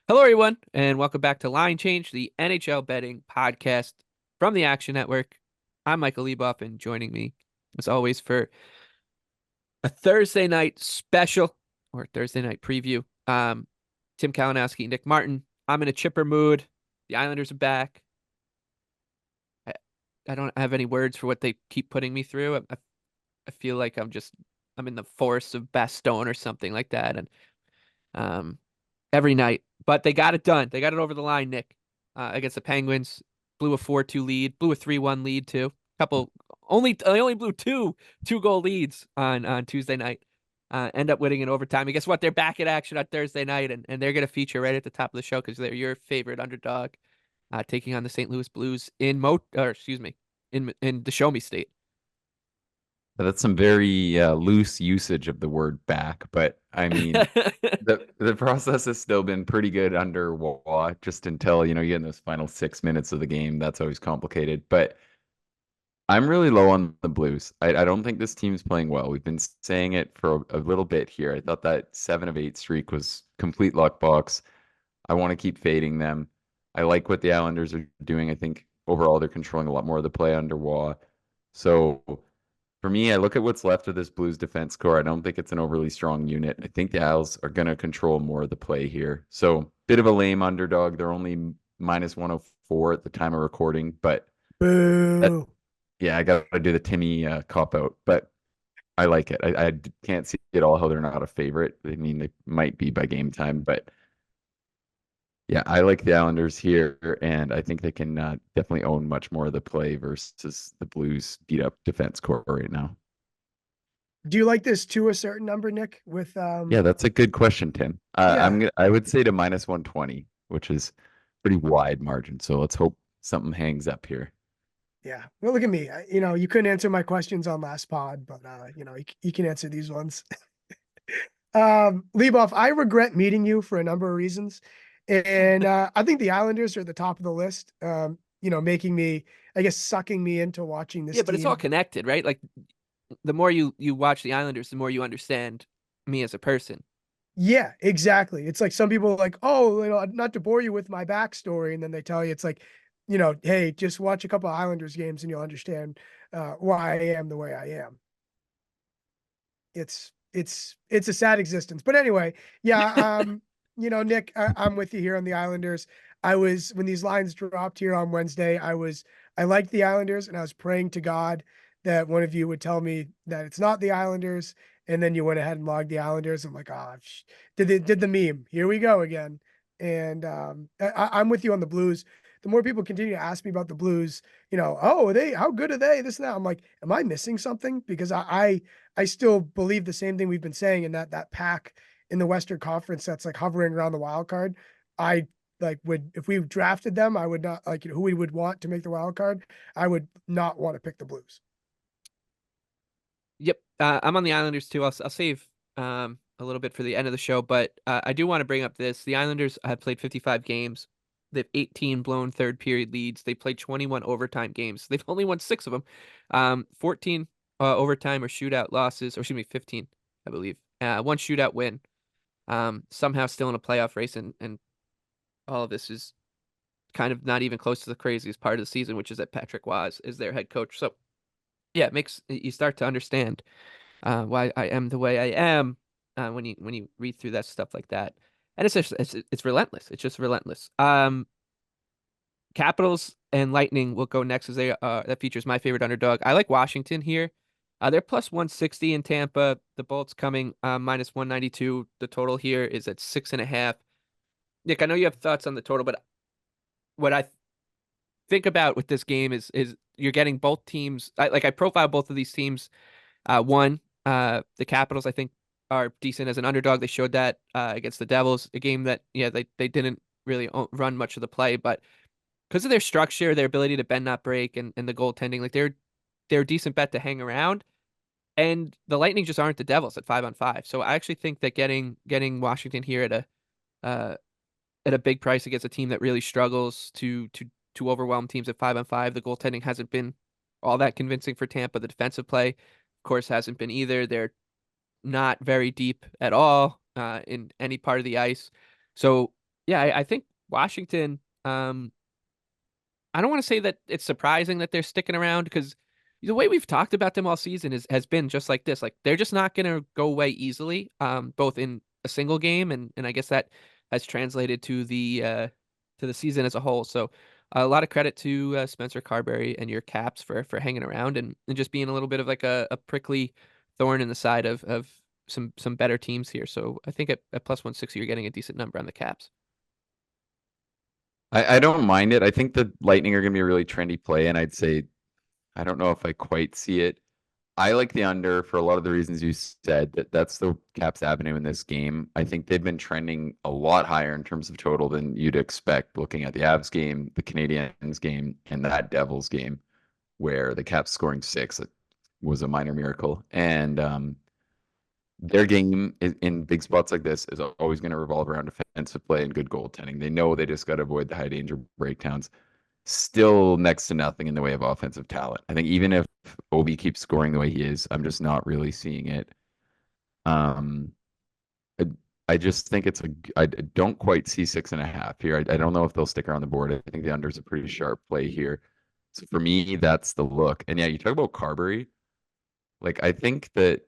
Hello, everyone, and welcome back to Line Change, the NHL betting podcast from the Action Network. I'm Michael Leboff, and joining me, as always, for a Thursday night special or Thursday night preview, Tim Kalinowski, Nick Martin. I'm in a chipper mood. The Islanders are back. I, I don't have any words for what they keep putting me through. I feel like I'm in the forest of Bastogne or something like that, and um, every night. But they got it done. They got it over the line, Nick, against the Penguins. Blew a 4-2 lead, blew a 3-1 lead too. Couple they only blew two goal leads on Tuesday night. End up winning in overtime. And guess what? They're back in action on Thursday night, and they're gonna feature right at the top of the show because they're your favorite underdog, taking on the St. Louis Blues in the Show Me State. That's some very loose usage of the word back, but I mean, the process has still been pretty good under Waugh, just until you get in those final 6 minutes of the game. That's always complicated. But I'm really low on the Blues. I don't think this team's playing well. We've been saying it for a little bit here. I thought that 7 of 8 streak was complete luck box. I want to keep fading them. I like what the Islanders are doing. I think overall they're controlling a lot more of the play under Waugh. So for me, I look at what's left of this Blues defense core. I don't think it's an overly strong unit. I think the Isles are going to control more of the play here. So, bit of a lame underdog. They're only minus 104 at the time of recording, but that, Boo. yeah, I got to do the Timmy cop out, but I like it. I can't see at all how they're not a favorite. I mean, they might be by game time, but yeah, I like the Islanders here, and I think they can definitely own much more of the play versus the Blues beat up defense core right now. Do you like this to a certain number, Nick? With Yeah, that's a good question, Tim. yeah, I would say to minus 120, which is pretty wide margin. So let's hope something hangs up here. yeah. Well, look at me. You couldn't answer my questions on last pod, but you can answer these ones. Leboff, I regret meeting you for a number of reasons, and I think the Islanders are at the top of the list. Making me, I guess, sucking me into watching Yeah, this but it's all team. connected, right? Like the more you watch the Islanders, the more you understand me as a person. Yeah, exactly. It's like some people are like, oh, not to bore you with my backstory, and then they tell you it's like, hey, just watch a couple of Islanders games and you'll understand why I am the way I am. It's a sad existence, but anyway, yeah. Nick, I'm with you here on the Islanders. I was when these lines dropped here on Wednesday. I liked the Islanders, and I was praying to God that one of you would tell me that it's not the Islanders, and then you went ahead and logged the Islanders. I'm like, oh, did the meme? Here we go again. And I'm with you on the Blues. The more people continue to ask me about the Blues, oh, how good are they? This and that. I'm like, am I missing something? Because I still believe the same thing we've been saying in that pack in the Western Conference that's like hovering around the wild card. I would if we drafted them, I would not like who we would want to make the wild card. I would not want to pick the Blues. Yep, I'm on the Islanders too. I'll save a little bit for the end of the show, but I do want to bring up this. The Islanders have played 55 games. They have 18 blown third period leads. They played 21 overtime games. They've only won 6 of them. 14 overtime or shootout losses, or excuse me, 15, I believe. One shootout win. Somehow still in a playoff race, and all of this is kind of not even close to the craziest part of the season, which is that Patrick Waz is their head coach. So yeah, it makes you start to understand why I am the way I am when you read through that stuff like that. And it's relentless. It's just relentless. Capitals and Lightning will go next as that features my favorite underdog. I like Washington here. They're plus 160 in Tampa. The Bolts coming minus 192. The total here is at 6.5. Nick, I know you have thoughts on the total, but what I think about with this game is you're getting both teams. I profile both of these teams. One, the Capitals, I think, are decent as an underdog. They showed that against the Devils, a game that, yeah, they didn't really run much of the play, but because of their structure, their ability to bend not break, and the goaltending, like they're a decent bet to hang around. And the Lightning just aren't the Devils at 5-on-5. So I actually think that getting Washington here uh, at a big price against a team that really struggles to overwhelm teams at 5-on-5. The goaltending hasn't been all that convincing for Tampa. The defensive play, of course, hasn't been either. They're not very deep at all in any part of the ice. So Yeah, I think Washington, I don't want to say that it's surprising that they're sticking around because the way we've talked about them all season has been just like this. Like they're just not going to go away easily, both in a single game and I guess that has translated to the season as a whole. So a lot of credit to Spencer Carberry and your Caps for hanging around and just being a little bit of like a prickly thorn in the side of some better teams here. So I think at plus 160 you're getting a decent number on the Caps. I don't mind it. I think the Lightning are going to be a really trendy play, and I'd say I don't know if I quite see it. I like the under for a lot of the reasons you said. That's the Caps avenue in this game. I think they've been trending a lot higher in terms of total than you'd expect looking at the Avs game, the Canadiens game, and that Devils game, where the Caps scoring 6 was a minor miracle. And their game in big spots like this is always going to revolve around defensive play and good goaltending. They know they just got to avoid the high danger breakdowns. Still next to nothing in the way of offensive talent. I think even if Obi keeps scoring the way he is, I'm just not really seeing it. Um, I, I just think I don't quite see 6.5 here. I don't know if they'll stick around the board. I think the under is a pretty sharp play here. So for me, that's the look. And yeah, you talk about Carberry. Like I think that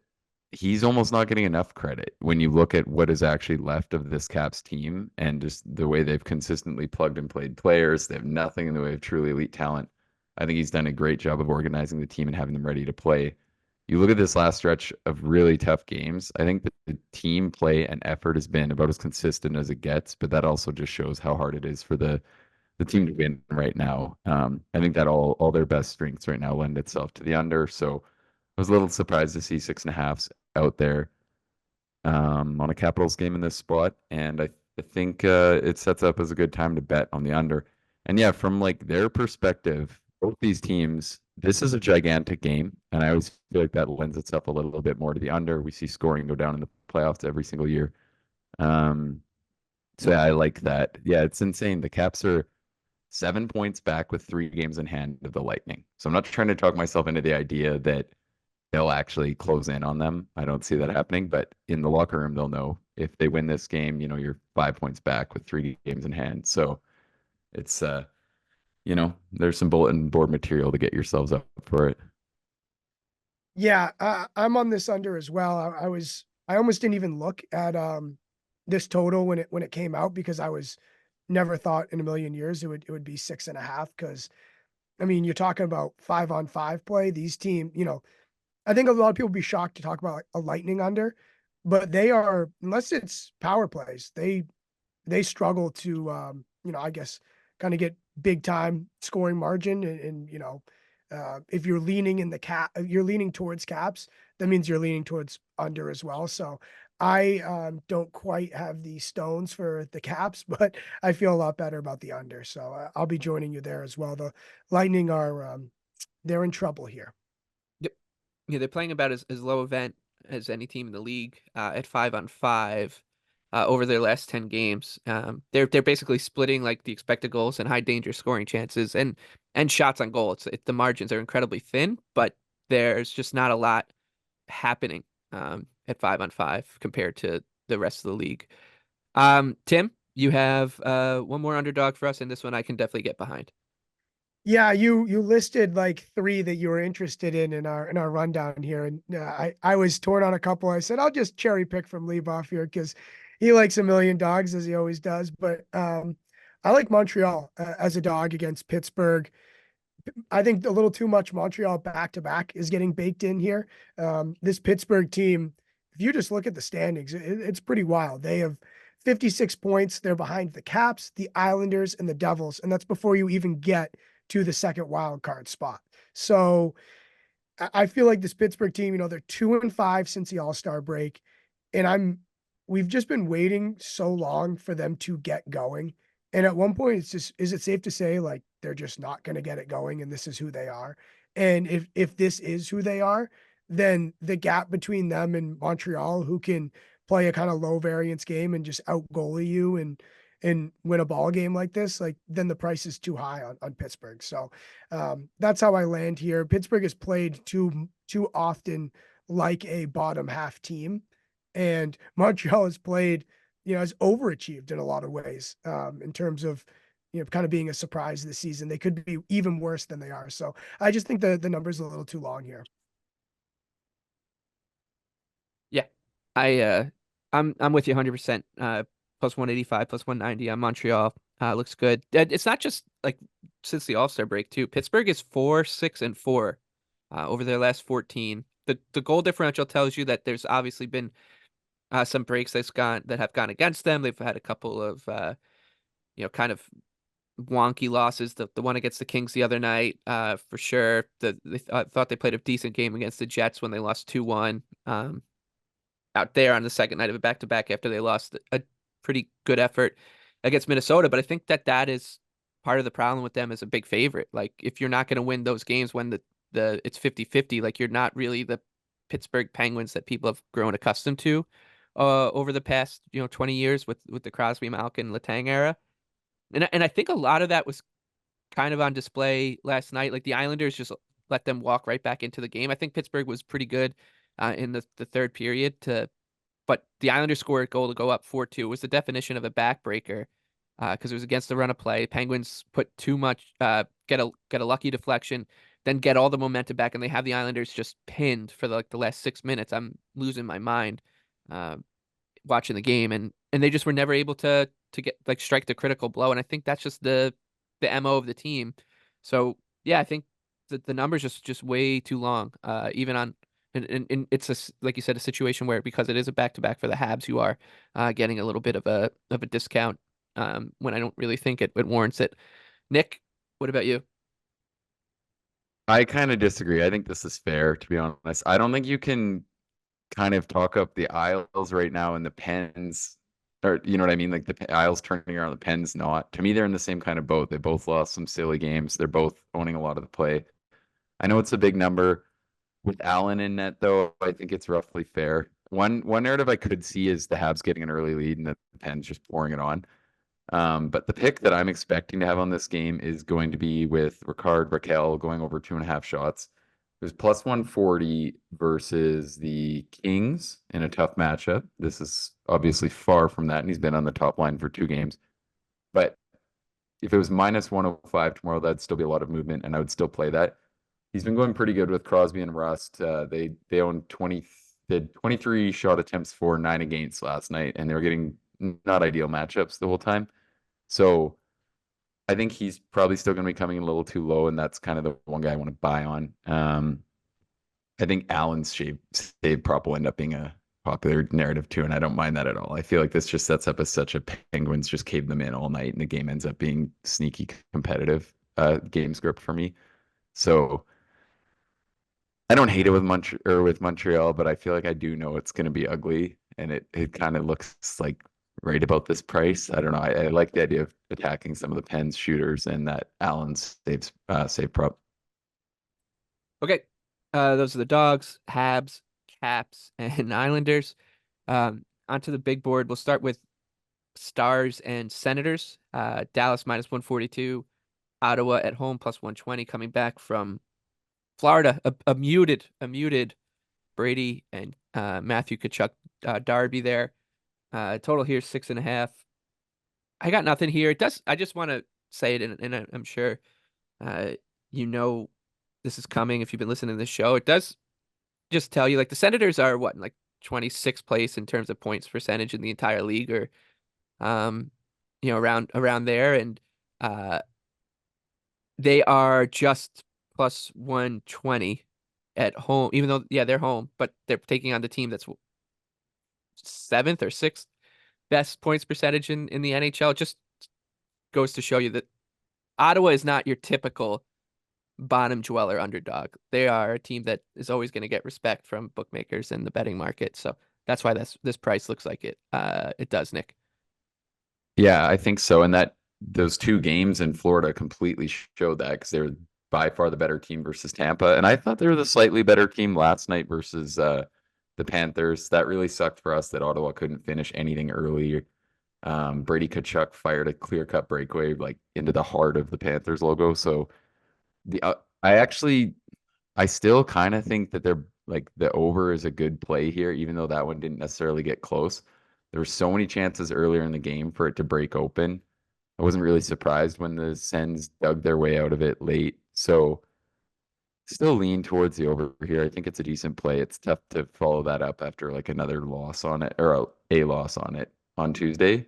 he's almost not getting enough credit when you look at what is actually left of this Caps team and just the way they've consistently plugged and played players. They have nothing in the way of truly elite talent. I think he's done a great job of organizing the team and having them ready to play. You look at this last stretch of really tough games. I think that the team play and effort has been about as consistent as it gets, but that also just shows how hard it is for the team to win right now. I think that all their best strengths right now lend itself to the under. So I was a little surprised to see 6.5s out there on a Capitals game in this spot, and I think it sets up as a good time to bet on the under. And yeah, from like their perspective, both these teams, this is a gigantic game, and I always feel like that lends itself a little bit more to the under. We see scoring go down in the playoffs every single year. Um, so yeah, I like that. Yeah, it's insane. The Caps are 7 points back with 3 games in hand of the Lightning. So I'm not trying to talk myself into the idea that they'll actually close in on them. I don't see that happening, but in the locker room, they'll know if they win this game, you're 5 points back with 3 games in hand. So it's, there's some bulletin board material to get yourselves up for it. Yeah, I'm on this under as well. I almost didn't even look at this total when it came out because I was never thought in a million years it would be 6.5 because I mean you're talking about 5-on-5 play. These team, I think a lot of people would be shocked to talk about like a Lightning under, but they are unless it's power plays, they struggle to I guess kind of get big time scoring margin and if you're leaning in the cap, you're leaning towards caps, that means you're leaning towards under as well. So I don't quite have the stones for the caps, but I feel a lot better about the under. So I'll be joining you there as well. The Lightning are they're in trouble here. Yep. Yeah, they're playing about as low event as any team in the league at 5-on-5 over their last 10 games. They're basically splitting like the expected goals and high danger scoring chances and shots on goal. The margins are incredibly thin, but there's just not a lot happening at 5-on-5 compared to the rest of the league. Tim, you have one more underdog for us, and this one I can definitely get behind. Yeah, you listed like 3 that you were interested in our rundown here, and I was torn on a couple. I said I'll just cherry pick from Leboff here because he likes a million dogs as he always does. But I like Montreal as a dog against Pittsburgh. I think a little too much Montreal back to back is getting baked in here. This Pittsburgh team, if you just look at the standings, it's pretty wild. They have 56 points. They're behind the Caps, the Islanders, and the Devils, and that's before you even get to the second wild card spot. So I feel like this Pittsburgh team, they're 2-5 since the All-Star break. And we've just been waiting so long for them to get going. And at one point it's just, is it safe to say like they're just not going to get it going and this is who they are? And if this is who they are, then the gap between them and Montreal, who can play a kind of low variance game and just out goalie you and win a ball game like this, like then the price is too high on Pittsburgh. So that's how I land here. Pittsburgh has played too often like a bottom half team, and Montreal has played has overachieved in a lot of ways, in terms of, kind of being a surprise this season. They could be even worse than they are. So I just think the number's a little too long here. Yeah. I'm with you 100%. Plus 185, plus 190 on Montreal. Looks good. It's not just like since the All-Star break too. Pittsburgh is 4-6-4 over their last 14. The goal differential tells you that there's obviously been some breaks that have gone against them. They've had a couple of kind of wonky losses. The one against the Kings the other night, for sure. Thought they played a decent game against the Jets when they lost 2-1. Out there on the second night of a back-to-back after they lost a pretty good effort against Minnesota. But I think that is part of the problem with them as a big favorite. Like if you're not going to win those games when the it's 50-50, like you're not really the Pittsburgh Penguins that people have grown accustomed to over the past 20 years with the Crosby, Malkin, Letang era. And I think a lot of that was kind of on display last night. Like the Islanders just let them walk right back into the game. I think Pittsburgh was pretty good in the third period but the Islanders scored a goal to go up 4-2. It was the definition of a backbreaker because it was against the run of play. Penguins put too much, get a lucky deflection, then get all the momentum back, and they have the Islanders just pinned for the last 6 minutes. I'm losing my mind uh, watching the game, and they just were never able to get strike the critical blow. And I think that's just the MO of the team. So yeah, I think the number's just way too long. Even on and it's like you said, a situation where because it is a back to back for the Habs, you are getting a little bit of a discount when I don't really think it warrants it. Nick, what about you? I kind of disagree. I think this is fair, to be honest. I don't think you can kind of talk up the Isles right now and the Pens, or you know what I mean? Like the Isles turning around, the Pens not. To me, they're in the same kind of boat. They both lost some silly games. They're both owning a lot of the play. I know it's a big number. With Allen in net, though, I think it's roughly fair. One narrative I could see is the Habs getting an early lead and the Pens just pouring it on. But the pick that I'm expecting to have on this game is going to be with Ricard Raquel going over 2.5 shots. It was plus 140 versus the Kings in a tough matchup. This is obviously far from that, and he's been on the top line for 2 games. But if it was minus 105 tomorrow, that'd still be a lot of movement, and I would still play that. He's been going pretty good with Crosby and Rust. They own 23 shot attempts for 9 against last night, and they were getting not ideal matchups the whole time. So I think he's probably still going to be coming in a little too low, and that's kind of the one guy I want to buy on. I think Allen's save prop will end up being a popular narrative too, and I don't mind that at all. I feel like this just sets up as such a Penguins just cave them in all night, and the game ends up being sneaky competitive game script for me. So I don't hate it with Montreal, but I feel like I do know it's going to be ugly, and it kind of looks like right about this price. I don't know. I like the idea of attacking some of the Pens shooters and that Allen's save prop. Okay, those are the Dogs, Habs, Caps, and Islanders. Onto the big board. We'll start with Stars and Senators. Dallas minus 142. Ottawa at home plus 120 coming back from Florida. A muted Brady and Matthew Tkachuk Darby there. Total here 6.5. I got nothing here. It does. I just want to say it, and I'm sure uh, you know this is coming if you've been listening to this show. It does just tell you like the Senators are what, like 26th place in terms of points percentage in the entire league, or around there, and uh, they are just plus 120 at home, even though yeah they're home, but they're taking on the team that's seventh or sixth best points percentage in the NHL. It just goes to show you that Ottawa is not your typical bottom dweller underdog. They are a team that is always going to get respect from bookmakers and the betting market. So that's why this price looks like it does, Nick. Yeah, I think so. And that those 2 games in Florida completely showed that because they were by far the better team versus Tampa. And I thought they were the slightly better team last night versus the Panthers. That really sucked for us that Ottawa couldn't finish anything early. Brady Tkachuk fired a clear-cut breakaway like into the heart of the Panthers logo. So the I still kind of think that they're like the over is a good play here, even though that one didn't necessarily get close. There were so many chances earlier in the game for it to break open. I wasn't really surprised when the Sens dug their way out of it late. So still lean towards the over here. I think it's a decent play. It's tough to follow that up after like another loss on it or a loss on it on Tuesday.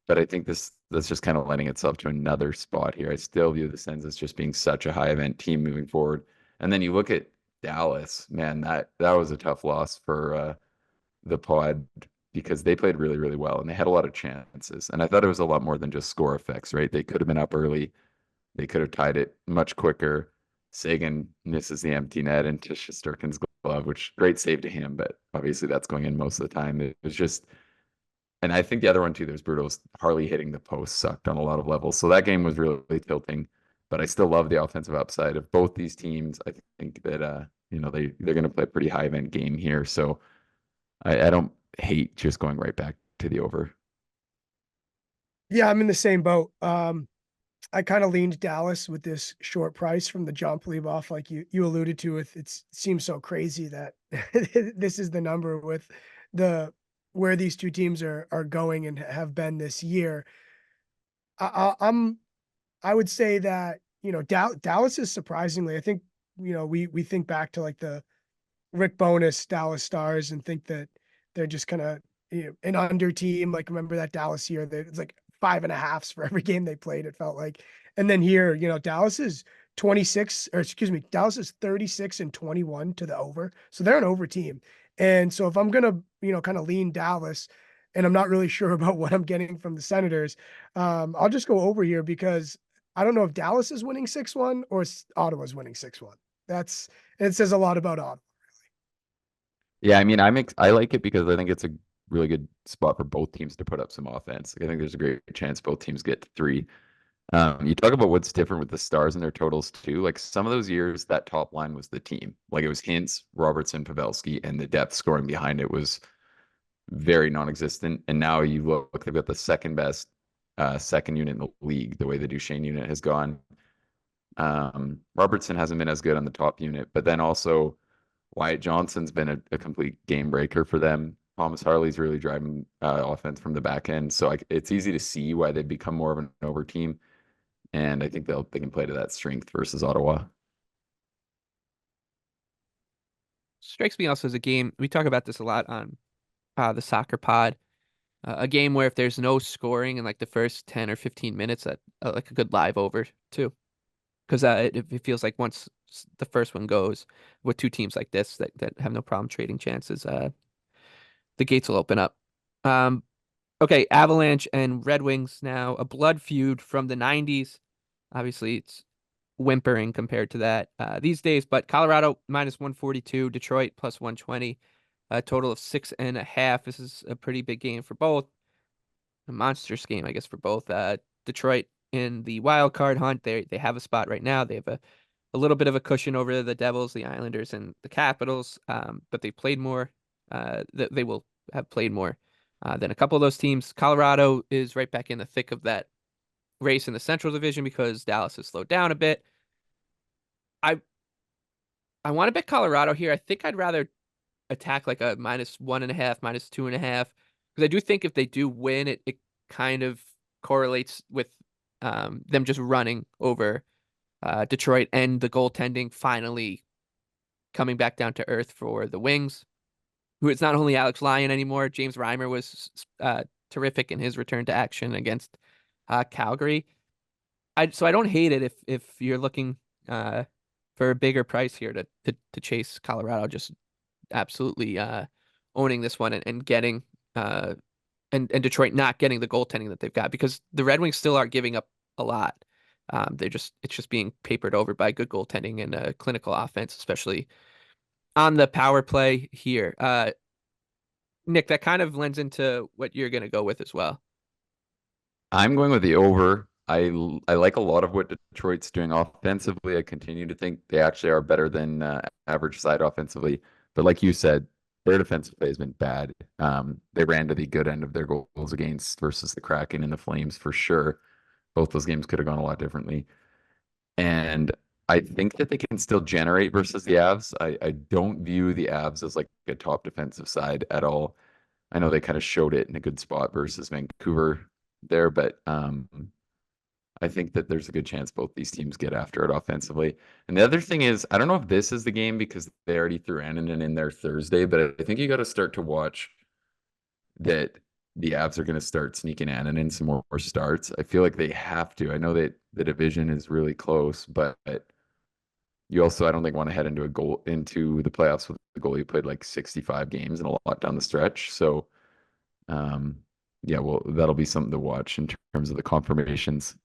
But I think that's just kind of lending itself to another spot here. I still view the Sens as just being such a high event team moving forward. And then you look at Dallas, man, that was a tough loss for the Pod because they played really, really well and they had a lot of chances. And I thought it was a lot more than just score effects, right? They could have been up early. They could have tied it much quicker. Sagan misses the empty net into Shesterkin's glove, which great save to him, but obviously that's going in most of the time. It was just, and I think the other one too, there's Bruto's Harley hitting the post sucked on a lot of levels. So that game was really tilting, but I still love the offensive upside of both these teams. I think that, they're going to play a pretty high event game here. So I don't hate just going right back to the over. Yeah, I'm in the same boat. I kind of leaned Dallas with this short price from the jump leave off, like you alluded to. It seems so crazy that this is the number with the where these two teams are going and have been this year. I would say that Dallas is surprisingly. I think we think back to like the Rick Bonus Dallas Stars and think that they're just kind of an under team. Like remember that Dallas year that it's like 5.5s for every game they played, it felt like. And then here, Dallas is 26, or excuse me, Dallas is 36-21 to the over. So they're an over team. And so if I'm gonna, kind of lean Dallas and I'm not really sure about what I'm getting from the Senators, I'll just go over here because I don't know if Dallas is winning 6-1 or Ottawa's winning 6-1. It says a lot about Ottawa. Yeah, I mean, I like it because I think it's a really good spot for both teams to put up some offense. Like, I think there's a great chance both teams get to 3. You talk about what's different with the Stars and their totals too. Like some of those years, that top line was the team. Like it was Hintz, Robertson, Pavelski, and the depth scoring behind it was very non-existent. And now you look, they've got the second best second unit in the league. The way the Duchesne unit has gone. Robertson hasn't been as good on the top unit, but then also Wyatt Johnson's been a complete game breaker for them. Thomas Harley's really driving offense from the back end. So it's easy to see why they've become more of an over team. And I think they can play to that strength versus Ottawa. Strikes me also as a game. We talk about this a lot on the soccer pod. A game where if there's no scoring in like the first 10 or 15 minutes, that like a good live over too. Because it feels like once the first one goes with two teams like this that have no problem trading chances, the gates will open up. Okay, Avalanche and Red Wings now, a blood feud from the 90s. Obviously, it's whimpering compared to that these days, but Colorado minus 142, Detroit plus 120, a total of 6.5. This is a pretty big game for both. A monstrous game, I guess, for both. Detroit in the wild card hunt, they have a spot right now. They have a little bit of a cushion over the Devils, the Islanders, and the Capitals, but they played more. They will have played more than a couple of those teams. Colorado is right back in the thick of that race in the Central Division because Dallas has slowed down a bit. I I want to bet Colorado here. I think I'd rather attack like a minus 1.5, minus 2.5, because I do think if they do win, it kind of correlates with them just running over Detroit and the goaltending finally coming back down to earth for the Wings, who it's not only Alex Lyon anymore. James Reimer was terrific in his return to action against Calgary. So I don't hate it if you're looking for a bigger price here to chase Colorado, just absolutely owning this one and getting and Detroit not getting the goaltending that they've got, because the Red Wings still are giving up a lot. It's just being papered over by good goaltending and a clinical offense, especially on the power play here. Nick, that kind of lends into what you're going to go with as well. I'm going with the over. I like a lot of what Detroit's doing offensively. I continue to think they actually are better than average side offensively. But like you said, their defensive play has been bad. They ran to the good end of their goals against versus the Kraken and the Flames for sure. Both those games could have gone a lot differently. And I think that they can still generate versus the Avs. I don't view the Avs as like a top defensive side at all. I know they kind of showed it in a good spot versus Vancouver there, but I think that there's a good chance both these teams get after it offensively. And the other thing is, I don't know if this is the game because they already threw Annunen in there Thursday, but I think you got to start to watch that the Avs are going to start sneaking Annunen in some more starts. I feel like they have to. I know that the division is really close, but you also, I don't think, want to head into the playoffs with the goalie who played like 65 games and a lot down the stretch. So, um, yeah, well, that'll be something to watch in terms of the confirmations.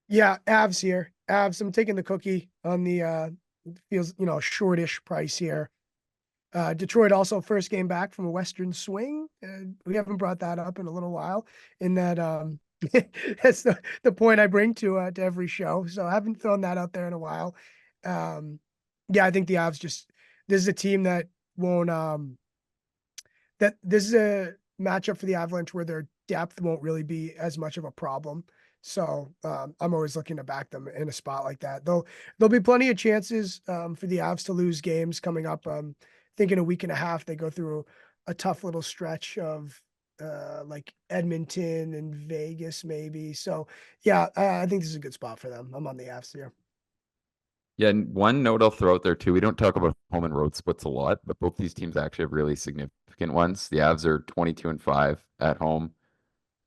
Yeah, Avs here. Avs. I'm taking the cookie on the feels, shortish price here. Detroit also first game back from a Western swing. We haven't brought that up in a little while. In that, that's the point I bring to every show. So I haven't thrown that out there in a while. Yeah, I think the Avs this is a team that won't that this is a matchup for the Avalanche where their depth won't really be as much of a problem. So I'm always looking to back them in a spot like that. Though there'll be plenty of chances for the Avs to lose games coming up. I think in a week and a half they go through a tough little stretch of like Edmonton and Vegas maybe. So yeah, I think this is a good spot for them. I'm on the Avs here. Yeah, and one note I'll throw out there too. We don't talk about home and road splits a lot, but both these teams actually have really significant ones. The Avs are 22-5 at home.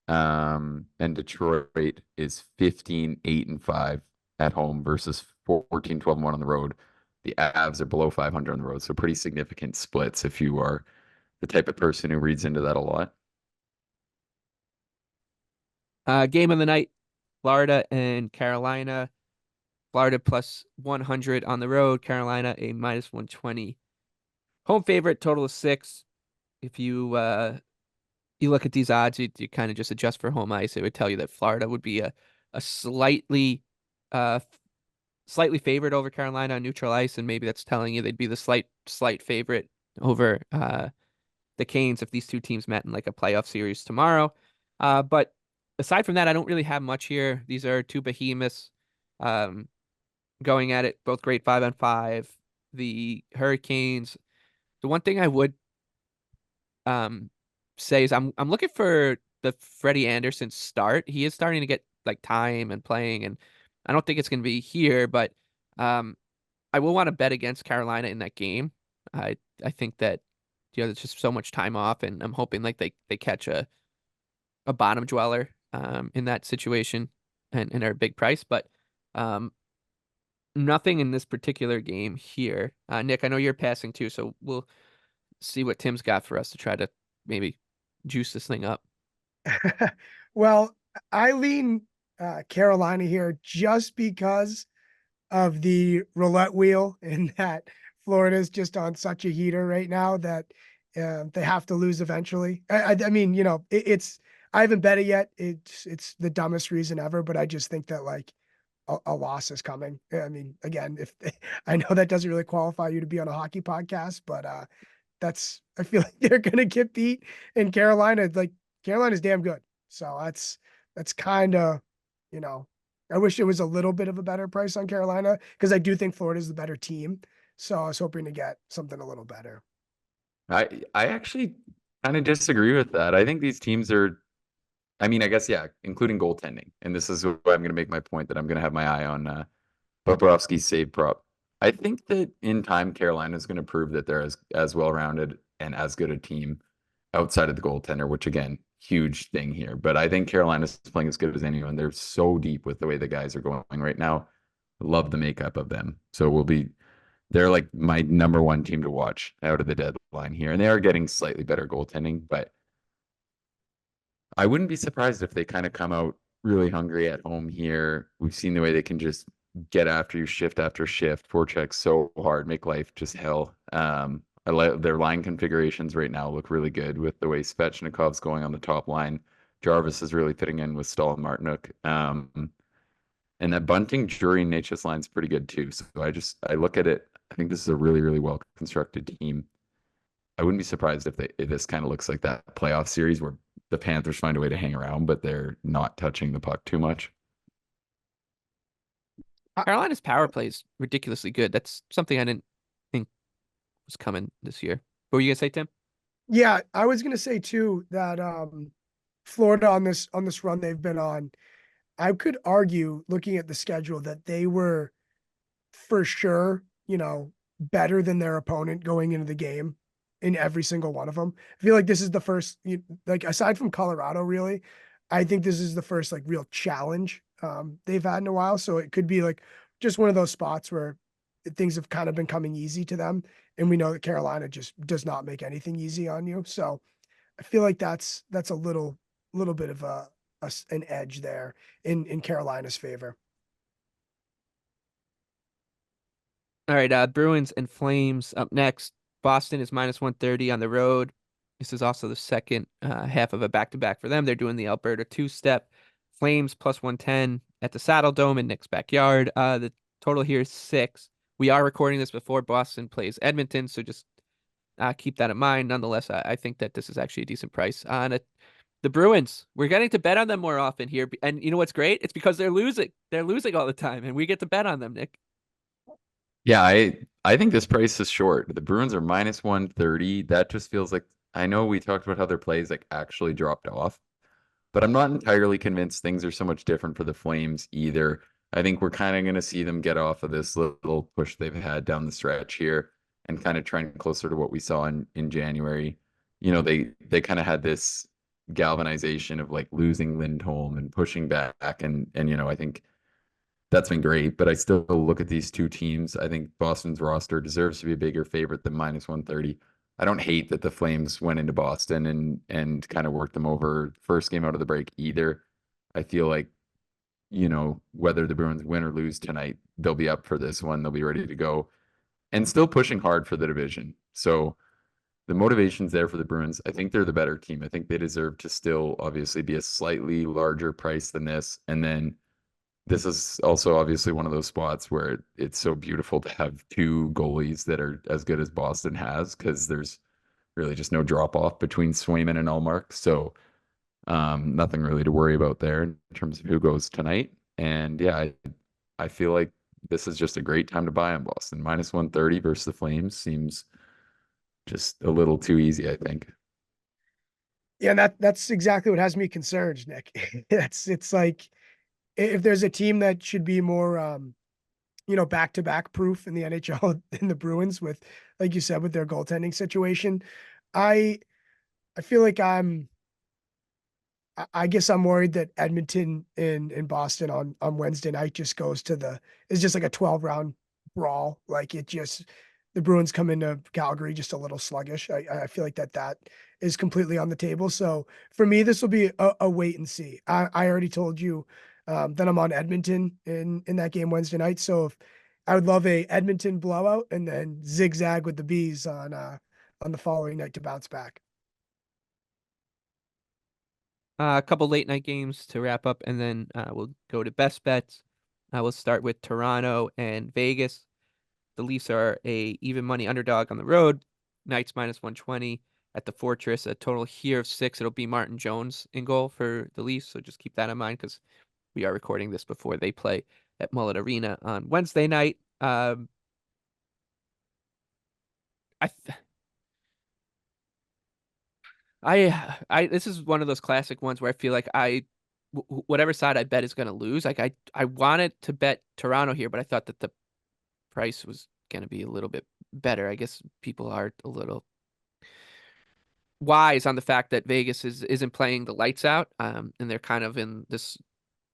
And Detroit is 15-8-5 at home versus 14-12-1 on the road. The Avs are below 500 on the road, so pretty significant splits if you are the type of person who reads into that a lot. Game of the night, Florida and Carolina. Florida plus 100 on the road. Carolina a minus 120. Home favorite, total of 6. If you look at these odds, you kind of just adjust for home ice. It would tell you that Florida would be a uh slightly favored over Carolina on neutral ice, and maybe that's telling you they'd be the slight favorite over the Canes if these two teams met in like a playoff series tomorrow. But aside from that, I don't really have much here. These are two behemoths um, going at it, both great 5-on-5. The Hurricanes. The one thing I would um, say is I'm looking for the Freddie Anderson start. He is starting to get like time and playing, and I don't think it's going to be here, but um, I will want to bet against Carolina in that game. I think that there's just so much time off, and I'm hoping like they catch a bottom dweller in that situation and are a big price, but um nothing in this particular game here. Nick, I know you're passing too, so we'll see what Tim's got for us to try to maybe juice this thing up. Well, I lean Carolina here just because of the roulette wheel and that Florida's just on such a heater right now that they have to lose eventually. I mean, it's I haven't bet it yet. It's the dumbest reason ever, but I just think that like a loss is coming. I mean, again, if I know that doesn't really qualify you to be on a hockey podcast, but I feel like they're gonna get beat in Carolina. Like Carolina's damn good. So that's kind of, you know, I wish it was a little bit of a better price on Carolina because I do think Florida's the better team. So I was hoping to get something a little better. I actually kind of disagree with that. I think these teams are, I mean, I guess, yeah, including goaltending. And this is where I'm going to make my point that I'm going to have my eye on Bobrovsky's save prop. I think that in time, Carolina is going to prove that they're as well-rounded and as good a team outside of the goaltender, which again, huge thing here. But I think Carolina's playing as good as anyone. They're so deep with the way the guys are going right now. Love the makeup of them. So they're like my number one team to watch out of the deadline here. And they are getting slightly better goaltending, but I wouldn't be surprised if they kind of come out really hungry at home here. We've seen the way they can just get after you shift after shift, forecheck so hard, make life just hell. I like their line configurations right now look really good with the way Svechnikov's going on the top line. Jarvis is really fitting in with Stahl and Martinuk. And that Bunting, Drury, and Nature's line's pretty good too. So I look at it. I think this is a really, really well constructed team. I wouldn't be surprised if this kind of looks like that playoff series where the Panthers find a way to hang around, but they're not touching the puck too much. Carolina's power play is ridiculously good. That's something I didn't think was coming this year. What were you gonna say, Tim? Yeah, I was gonna say too that Florida on this run they've been on, I could argue looking at the schedule that they were for sure, better than their opponent going into the game in every single one of them. I feel like this is the first, like aside from Colorado, really, I think this is the first like real challenge they've had in a while. So it could be like just one of those spots where things have kind of been coming easy to them, and we know that Carolina just does not make anything easy on you. So I feel like that's a little bit of an edge there in Carolina's favor. All right, Bruins and Flames up next. Boston is minus 130 on the road. This is also the second half of a back-to-back for them. They're doing the Alberta two-step. Flames plus 110 at the Saddle Dome in Nick's backyard. The total here is 6. We are recording this before Boston plays Edmonton, so just keep that in mind. Nonetheless, I think that this is actually a decent price on it. The Bruins, we're getting to bet on them more often here. And you know what's great? It's because they're losing. They're losing all the time, and we get to bet on them, Nick. Yeah, I think this price is short. The Bruins are minus 130. That just feels like I know we talked about how their plays like actually dropped off, but I'm not entirely convinced things are so much different for the Flames either. I think we're kind of going to see them get off of this little push they've had down the stretch here and kind of trend closer to what we saw in January. They kind of had this galvanization of like losing Lindholm and pushing back and I think that's been great, but I still look at these two teams. I think Boston's roster deserves to be a bigger favorite than minus 130. I don't hate that the Flames went into Boston and kind of worked them over first game out of the break either. I feel like, whether the Bruins win or lose tonight, they'll be up for this one. They'll be ready to go and still pushing hard for the division. So the motivation's there for the Bruins. I think they're the better team. I think they deserve to still obviously be a slightly larger price than this. And then this is also obviously one of those spots where it's so beautiful to have two goalies that are as good as Boston has because there's really just no drop off between Swayman and Allmark. So nothing really to worry about there in terms of who goes tonight. And yeah, I feel like this is just a great time to buy on Boston. Minus 130 versus the Flames seems just a little too easy, I think. Yeah, and that's exactly what has me concerned, Nick. It's like if there's a team that should be more back-to-back proof in the NHL than the Bruins with, like you said, with their goaltending situation. I I feel like I guess I'm worried that Edmonton in Boston on Wednesday night just goes to it's just like a 12 round brawl. Like the Bruins come into Calgary just a little sluggish. I feel like that is completely on the table. So for me, this will be a wait and see. I already told you that I'm on Edmonton in that game Wednesday night. So if I would love a Edmonton blowout and then zigzag with the bees on the following night to bounce back. A couple late night games to wrap up, and then we'll go to best bets. We'll start with Toronto and Vegas. The Leafs are a even money underdog on the road. Knights minus 120 at the Fortress. A total here of 6. It'll be Martin Jones in goal for the Leafs, so just keep that in mind because we are recording this before they play at Mullet Arena on Wednesday night. I th I this is one of those classic ones where I feel like whatever side I bet is going to lose. Like I wanted to bet Toronto here, but I thought that the price was going to be a little bit better. I guess people are a little wise on the fact that Vegas isn't playing the lights out, and they're kind of in this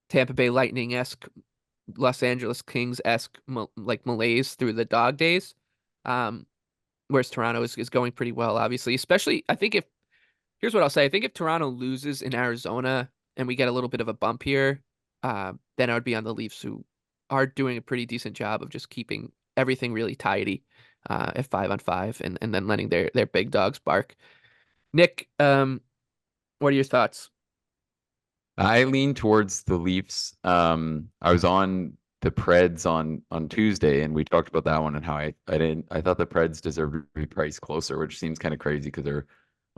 Tampa Bay Lightning-esque, Los Angeles Kings-esque like malaise through the dog days. Um, whereas Toronto is going pretty well, obviously. Especially, I think if here's what I'll say. I think if Toronto loses in Arizona and we get a little bit of a bump here, then I would be on the Leafs, who are doing a pretty decent job of just keeping everything really tidy at 5-on-5 and then letting their big dogs bark. Nick, what are your thoughts? I lean towards the Leafs. I was on the Preds on Tuesday, and we talked about that one and how I thought the Preds deserved to be priced closer, which seems kind of crazy because they're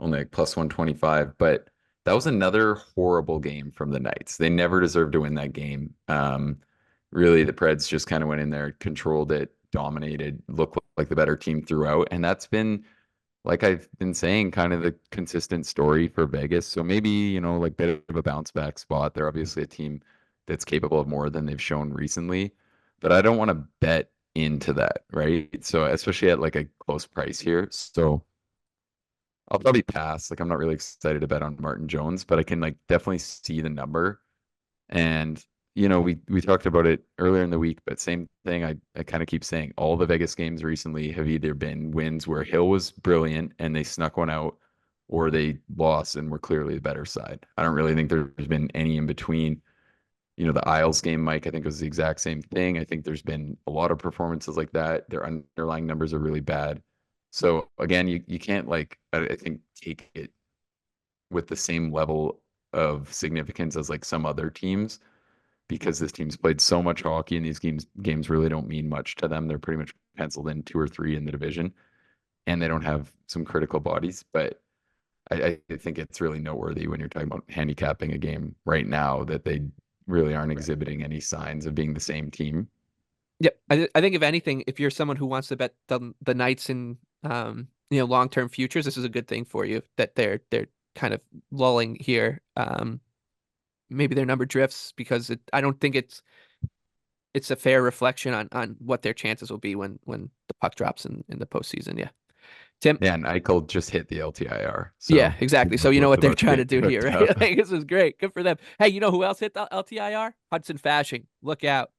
only like plus 125. But that was another horrible game from the Knights. They never deserved to win that game. Really, the Preds just kind of went in there, controlled it, dominated, looked like the better team throughout, and that's been like I've been saying, kind of the consistent story for Vegas. So maybe, like bit of a bounce back spot. They're obviously a team that's capable of more than they've shown recently, but I don't want to bet into that, right? So especially at like a close price here. So I'll probably pass. Like I'm not really excited to bet on Martin Jones, but I can like definitely see the number. And we talked about it earlier in the week, but same thing. I kind of keep saying all the Vegas games recently have either been wins where Hill was brilliant and they snuck one out, or they lost and were clearly the better side. I don't really think there's been any in between. The Isles game, Mike, I think was the exact same thing. I think there's been a lot of performances like that. Their underlying numbers are really bad. So again, you can't like I think take it with the same level of significance as like some other teams because this team's played so much hockey and these games really don't mean much to them. They're pretty much penciled in 2 or 3 in the division, and they don't have some critical bodies. But I think it's really noteworthy when you're talking about handicapping a game right now that they really aren't Right. exhibiting any signs of being the same team. Yep. I think if anything, if you're someone who wants to bet the Knights in long-term futures, this is a good thing for you that they're kind of lulling here. Maybe their number drifts because I don't think it's a fair reflection on what their chances will be when the puck drops in the postseason. Yeah. Tim. Yeah, and Eichel just hit the LTIR. Yeah, So exactly. who So knows you know what's what they're about to trying to get do here, cooked right? up. Like, this is great. Good for them. Hey, you know who else hit the LTIR? Hudson Fashing. Look out.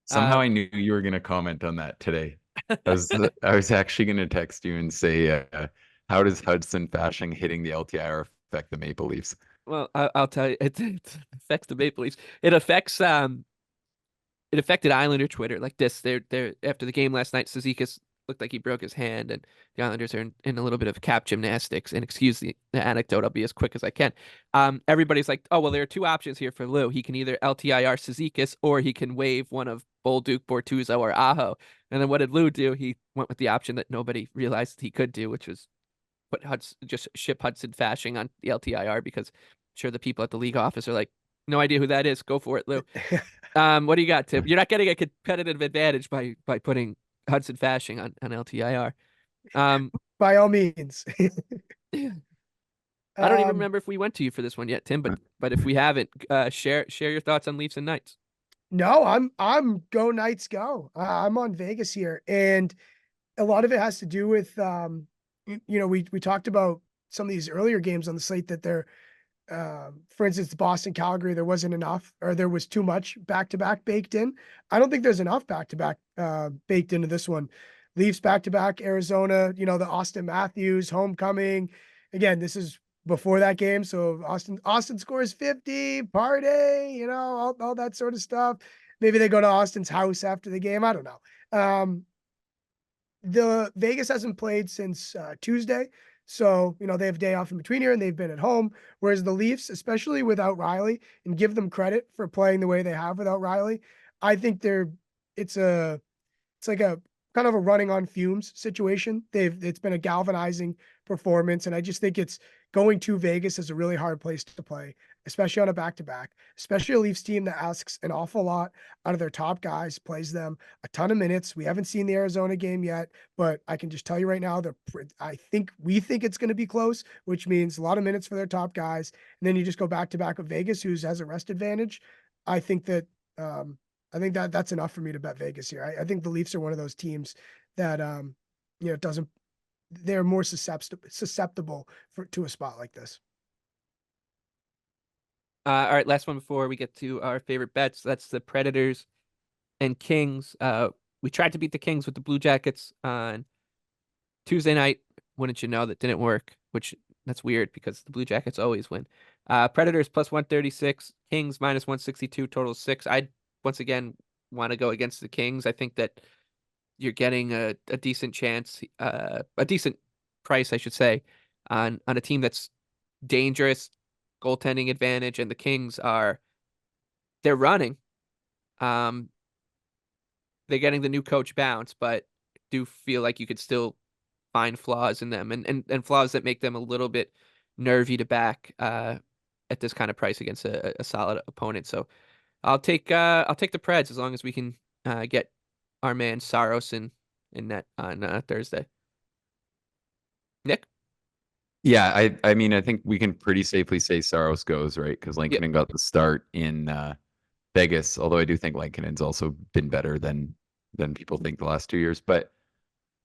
Somehow I knew you were going to comment on that today. I was actually going to text you and say, how does Hudson Fashing hitting the LTIR affect the Maple Leafs? Well, I'll tell you, it affects the Maple Leafs. It affected Islander Twitter like this. They're after the game last night. Sezikis looked like he broke his hand, and the Islanders are in a little bit of cap gymnastics. And excuse the anecdote, I'll be as quick as I can. Everybody's like, oh well, there are two options here for Lou. He can either LTIR Sezikis or he can waive one of Bolduc, Bortuzzo, or Aho. And then what did Lou do? He went with the option that nobody realized he could do, which was just ship Hudson Fashing on the LTIR because I'm sure the people at the league office are like, no idea who that is. Go for it, Lou. What do you got, Tim? You're not getting a competitive advantage by putting Hudson Fashing on LTIR. By all means. I don't even Um, remember if we went to you for this one yet, Tim. But if we haven't, share your thoughts on Leafs and Knights. no, I'm go Knights go. I'm on Vegas here, and a lot of it has to do with we talked about some of these earlier games on the slate that they're for instance, Boston, Calgary, there wasn't enough or there was too much back to back baked in. I don't think there's enough back to back baked into this one. Leafs back to back, Arizona, the Austin Matthews homecoming. Again, this is before that game. So Austin scores 50, party, all that sort of stuff. Maybe they go to Austin's house after the game. I don't know. The Vegas hasn't played since Tuesday. So, they have a day off in between here and they've been at home. Whereas the Leafs, especially without Riley, and give them credit for playing the way they have without Riley, I think it's like a kind of a running on fumes situation. It's been a galvanizing performance. And I just think it's going to Vegas is a really hard place to play, especially on a back-to-back, especially a Leafs team that asks an awful lot out of their top guys, plays them a ton of minutes. We haven't seen the Arizona game yet, but I can just tell you right now that we think it's going to be close, which means a lot of minutes for their top guys. And then you just go back-to-back with Vegas, who has a rest advantage. I think that, that's enough for me to bet Vegas here. I think the Leafs are one of those teams that, they're more susceptible to a spot like this. All right, last one before we get to our favorite bets. That's the Predators and Kings. We tried to beat the Kings with the Blue Jackets on Tuesday night. Wouldn't you know that didn't work? Which that's weird because the Blue Jackets always win. Predators plus 136, Kings minus 162, total 6. I once again want to go against the Kings. I think that you're getting a decent chance, a decent price, I should say, on a team that's dangerous, goaltending advantage, and the Kings they're running. Um, they're getting the new coach bounce, but do feel like you could still find flaws in them and flaws that make them a little bit nervy to back at this kind of price against a solid opponent. So I'll take the Preds as long as we can get our man Saros in net on Thursday. Nick? Yeah, I mean, I think we can pretty safely say Saros goes, right? Because Yeah. Lankinen got the start in Vegas, although I do think Lankinen's also been better than people think the last 2 years. But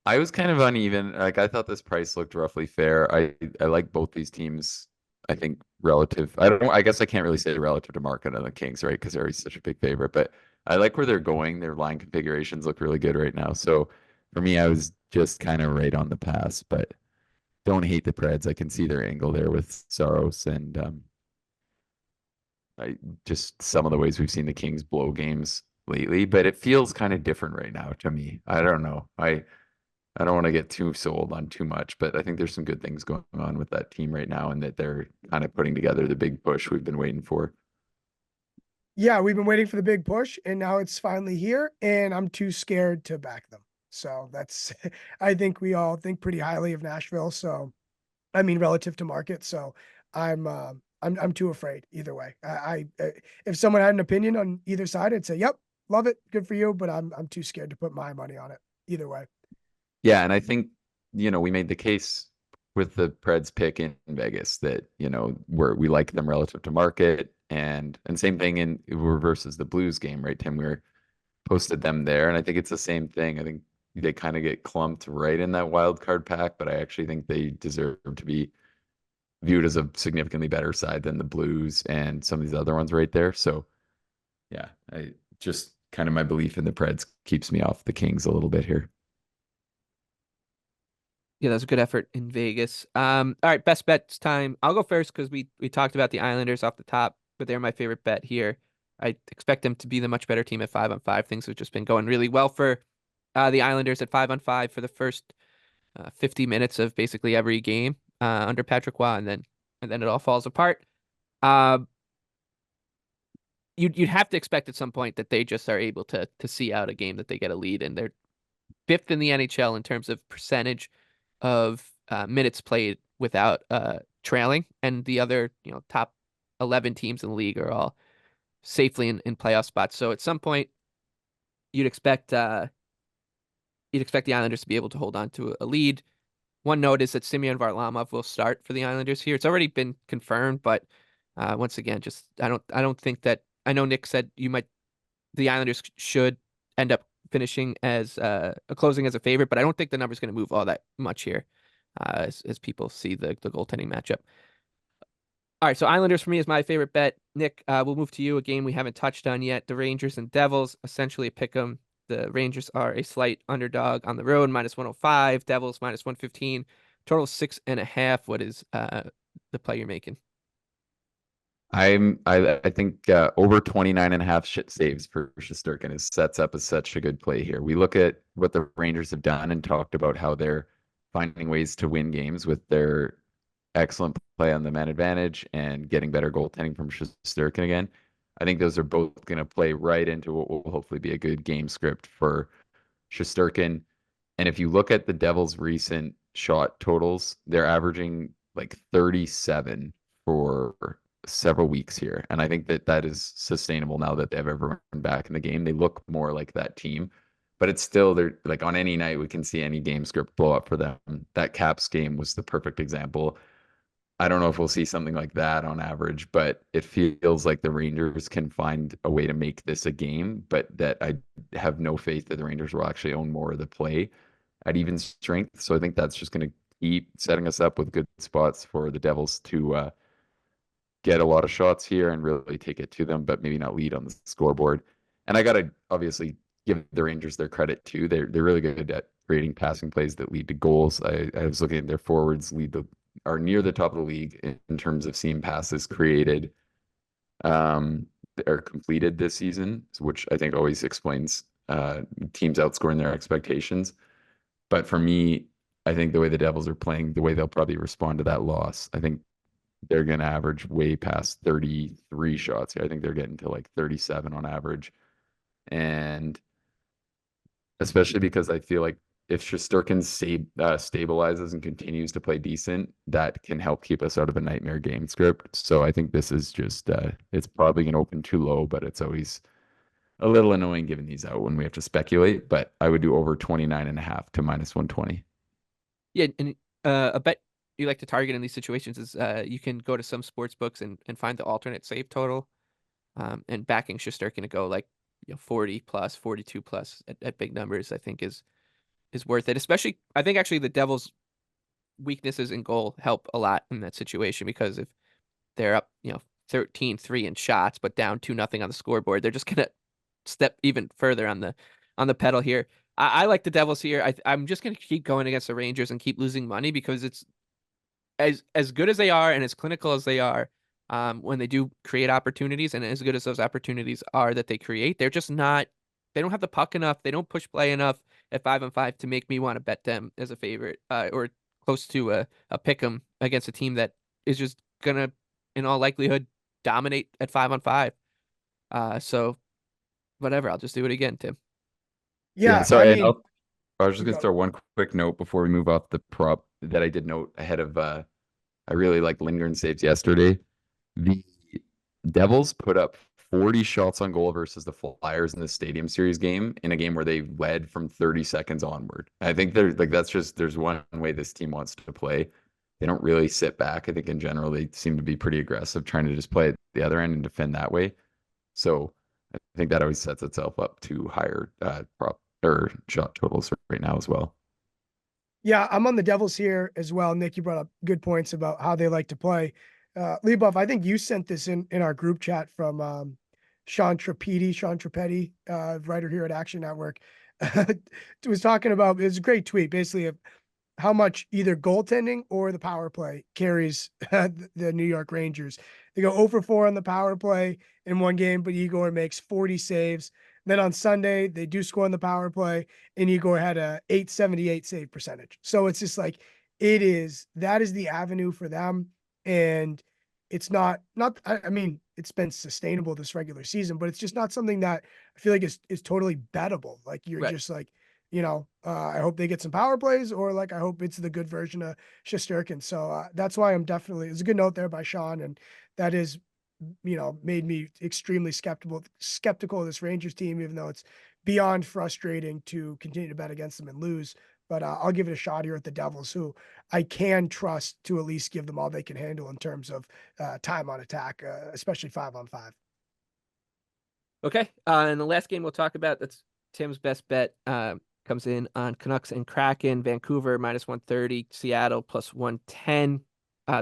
I was kind of uneven. Like I thought this price looked roughly fair. I like both these teams. I think relative. I don't. I guess I can't really say relative to market on the Kings, right? Because they're always such a big favorite. But I like where they're going. Their line configurations look really good right now. So for me, I was just kind of right on the pass, but don't hate the Preds. I can see their angle there with Saros and I just some of the ways we've seen the Kings blow games lately. But it feels kind of different right now to me. I don't know. I don't want to get too sold on too much, but I think there's some good things going on with that team right now and that they're kind of putting together the big push we've been waiting for. Yeah, we've been waiting for the big push, and now it's finally here, and I'm too scared to back them. So that's, I think we all think pretty highly of Nashville. So, I mean, relative to market. So, I'm too afraid either way. If someone had an opinion on either side, I'd say, "Yep, love it, good for you," but I'm too scared to put my money on it either way. Yeah, and I think, we made the case with the Preds pick in Vegas that, we like them relative to market and same thing in versus the Blues game, right, Tim? We posted them there, and I think it's the same thing. I think they kind of get clumped right in that wild card pack, but I actually think they deserve to be viewed as a significantly better side than the Blues and some of these other ones right there. So yeah, I just kind of my belief in the Preds keeps me off the Kings a little bit here. Yeah, that was a good effort in Vegas. All right, best bets time. I'll go first because we talked about the Islanders off the top, but they're my favorite bet here. I expect them to be the much better team at 5-on-5. Things have just been going really well for the Islanders at 5-on-5 for the first 50 minutes of basically every game under Patrick Waugh, and then it all falls apart. Uh, you'd have to expect at some point that they just are able to see out a game that they get a lead, and they're fifth in the NHL in terms of percentage of minutes played without trailing, and the other top 11 teams in the league are all safely in playoff spots. So at some point, you'd expect uh, you'd expect the Islanders to be able to hold on to a lead. One note is that Simeon Varlamov will start for the Islanders here. It's already been confirmed, but once again, just I don't think that I know Nick said the Islanders should end up finishing as a closing as a favorite, but I don't think the number's going to move all that much here as people see the goaltending matchup. All right, so Islanders for me is my favorite bet. Nick, we'll move to you. A game we haven't touched on yet. The Rangers and Devils, essentially a pick 'em. The Rangers are a slight underdog on the road, -105. Devils -115. Total 6.5. What is the play you're making? I think over 29 and a half shit saves for Shesterkin is sets up as such a good play here. We look at what the Rangers have done and talked about how they're finding ways to win games with their excellent play on the man advantage and getting better goaltending from Shesterkin again. I think those are both going to play right into what will hopefully be a good game script for Shesterkin. And if you look at the Devils' recent shot totals, they're averaging like 37 for several weeks here. And I think that that is sustainable now that they've ever been back in the game. They look more like that team, but it's still they're like on any night we can see any game script blow up for them. That Caps game was the perfect example. I don't know if we'll see something like that on average, but it feels like the Rangers can find a way to make this a game, but that I have no faith that the Rangers will actually own more of the play at even strength. So I think that's just going to keep setting us up with good spots for the Devils to get a lot of shots here and really take it to them, but maybe not lead on the scoreboard. And I got to obviously give the Rangers their credit too. They're really good at creating passing plays that lead to goals. I was looking at their forwards are near the top of the league in terms of seam passes created um, or completed this season, which I think always explains teams outscoring their expectations. But for me, I think the way the Devils are playing, the way they'll probably respond to that loss, I think they're going to average way past 33 shots here. I think they're getting to like 37 on average. And especially because I feel like if Shesterkin stabilizes and continues to play decent, that can help keep us out of a nightmare game script. So I think this is just, it's probably going to open too low, but it's always a little annoying giving these out when we have to speculate. But I would do over 29 and a half to -120. Yeah, and a bet you like to target in these situations is you can go to some sports books and find the alternate save total. And backing Shesterkin to go like 40 plus, 42 plus at big numbers, I think is worth it. Especially, I think actually the Devils' weaknesses in goal help a lot in that situation because if they're up, 13-3 in shots, but down 2-0 on the scoreboard, they're just gonna step even further on the pedal here. I like the Devils here. I'm just gonna keep going against the Rangers and keep losing money because it's as good as they are and as clinical as they are, when they do create opportunities, and as good as those opportunities are that they create, they're just not. They don't have the puck enough. They don't push play enough at 5-on-5 to make me want to bet them as a favorite, or close to a pick 'em against a team that is just gonna, in all likelihood, dominate at 5-on-5. So whatever. I'll just do it again, Tim. Yeah. Yeah, So, I and mean, I was just you gonna go. throw one quick note before we move off the prop that I did note ahead of. I really like Lindgren saves yesterday. The Devils put up 40 shots on goal versus the Flyers in the Stadium Series game in a game where they led from 30 seconds onward. I think there's one way this team wants to play. They don't really sit back. I think in general they seem to be pretty aggressive, trying to just play at the other end and defend that way. So I think that always sets itself up to higher prop or shot totals right now as well. Yeah, I'm on the Devils here as well. Nick, you brought up good points about how they like to play. Leboff, I think you sent this in our group chat from Sean Trappetti, writer here at Action Network. Was talking about, it's a great tweet, basically of how much either goaltending or the power play carries the New York Rangers. They go 0 for 4 on the power play in one game, but Igor makes 40 saves. Then on Sunday, they do score on the power play, and Igor had a 878 save percentage. So it's just like that is the avenue for them. And it's not, I mean, it's been sustainable this regular season, but it's just not something that I feel like is totally bettable. Like you're Right. just like, I hope they get some power plays, or like I hope it's the good version of Shesterkin. So that's why it's a good note there by Sean, and that is, made me extremely skeptical of this Rangers team, even though it's beyond frustrating to continue to bet against them and lose. But I'll give it a shot here at the Devils, who I can trust to at least give them all they can handle in terms of time on attack, especially 5-on-5. Okay. And the last game we'll talk about, that's Tim's best bet, comes in on Canucks and Kraken. Vancouver -130, Seattle +110.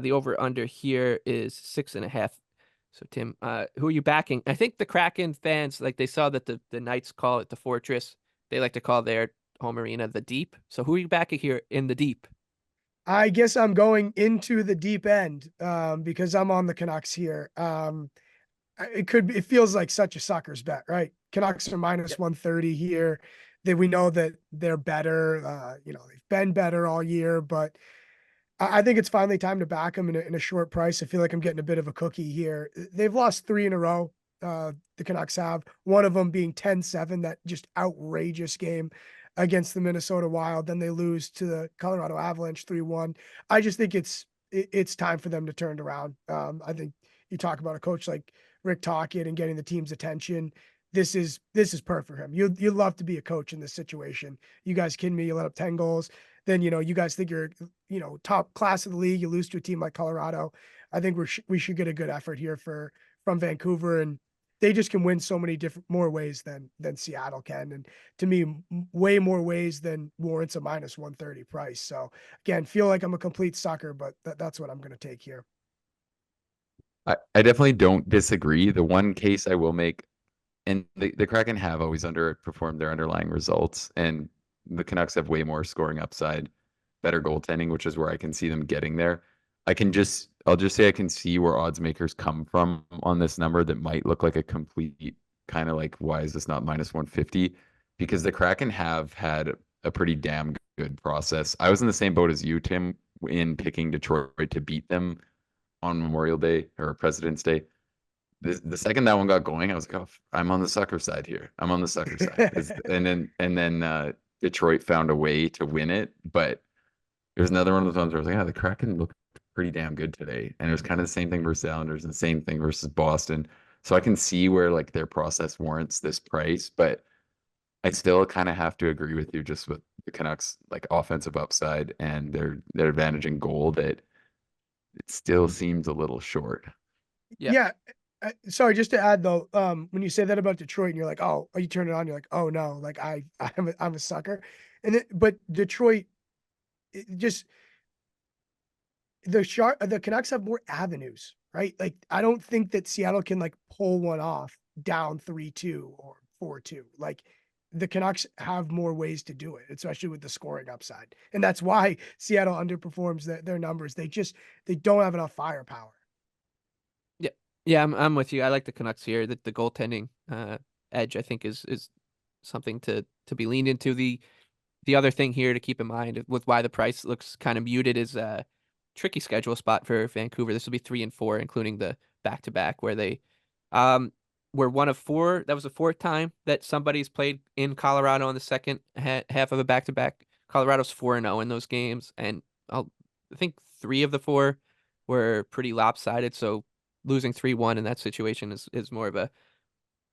The over under here is 6.5. So Tim, who are you backing? I think the Kraken fans, like, they saw that the Knights call it the Fortress. They like to call their home arena the Deep. So who are you backing here in the Deep? I guess I'm going into the deep end because I'm on the Canucks here. It feels like such a sucker's bet, right? Canucks are Yep. -130 here. That we know that they're better. They've been better all year, but I think it's finally time to back them in a short price. I feel like I'm getting a bit of a cookie here. They've lost 3 in a row. The Canucks have, one of them being 10-7, that just outrageous game against the Minnesota Wild. Then they lose to the Colorado Avalanche 3-1. I just think it's time for them to turn it around. I think you talk about a coach like Rick Tocchet and getting the team's attention. This is perfect for him. You'd love to be a coach in this situation. You guys kidding me? You let up 10 goals. Then, you guys think you're, top class of the league. You lose to a team like Colorado. I think we should get a good effort here from Vancouver, and they just can win so many more ways than Seattle can. And to me, way more ways than warrants a -130 price. So again, feel like I'm a complete sucker, but that's what I'm going to take here. I definitely don't disagree. The one case I will make, and the Kraken have always underperformed their underlying results, and the Canucks have way more scoring upside, better goaltending, which is where I can see them getting there. I'll just say I can see where odds makers come from on this number that might look like a complete kind of like, why is this not -150? Because the Kraken have had a pretty damn good process. I was in the same boat as you, Tim, in picking Detroit to beat them on Memorial Day or President's Day. The second that one got going, I was like, oh, I'm on the sucker side here. I'm on the sucker side. And then Detroit found a way to win it. But it was another one of those ones where I was like, yeah, the Kraken looked pretty damn good today. And it was kind of the same thing versus Islanders and the same thing versus Boston. So I can see where like their process warrants this price, but I still kind of have to agree with you just with the Canucks like offensive upside and their advantage in goal that it still seems a little short. Yeah. Yeah. Sorry, just to add though, when you say that about Detroit and you're like, oh, you turn it on, you're like, oh no, like I'm a sucker. But Detroit, just the Canucks have more avenues, right? Like I don't think that Seattle can like pull one off down 3-2 or 4-2. Like the Canucks have more ways to do it, especially with the scoring upside. And that's why Seattle underperforms their numbers. They don't have enough firepower. Yeah. Yeah, I'm with you. I like the Canucks here. The goaltending edge, I think, is something to be leaned into. The other thing here to keep in mind with why the price looks kind of muted is a tricky schedule spot for Vancouver. This will be 3 and 4, including the back-to-back where they um were one of four. That was the fourth time that somebody's played in Colorado on the second half of a back-to-back. Colorado's 4-0 in those games, and I think 3 of the 4 were pretty lopsided. So losing 3-1 in that situation is more of a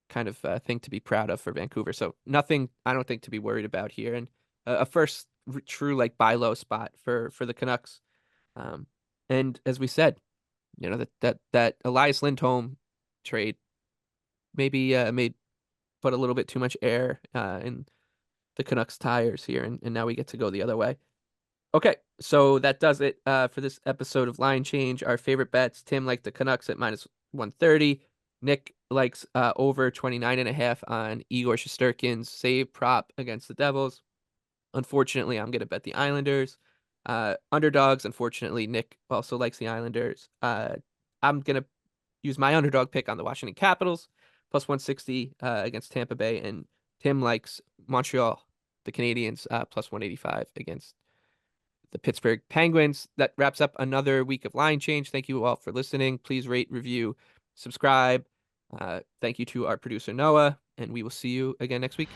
kind of thing to be proud of for Vancouver. So nothing I don't think to be worried about here, and a first true like buy low spot for the Canucks. Um, and as we said, that Elias Lindholm trade maybe made put a little bit too much air in the Canucks tires here, and now we get to go the other way. Okay, so that does it for this episode of Line Change. Our favorite bets: Tim liked the Canucks at -130. Nick likes over 29.5 on Igor Shesterkin's save prop against the Devils. Unfortunately, I'm gonna bet the Islanders. Underdogs. Unfortunately, Nick also likes the Islanders. I'm gonna use my underdog pick on the Washington Capitals +160 against Tampa Bay, and Tim likes Montreal, the Canadiens +185 against the Pittsburgh Penguins. That wraps up another week of Line Change. Thank you all for listening. Please rate, review, subscribe. Thank you to our producer Noah, and we will see you again next week.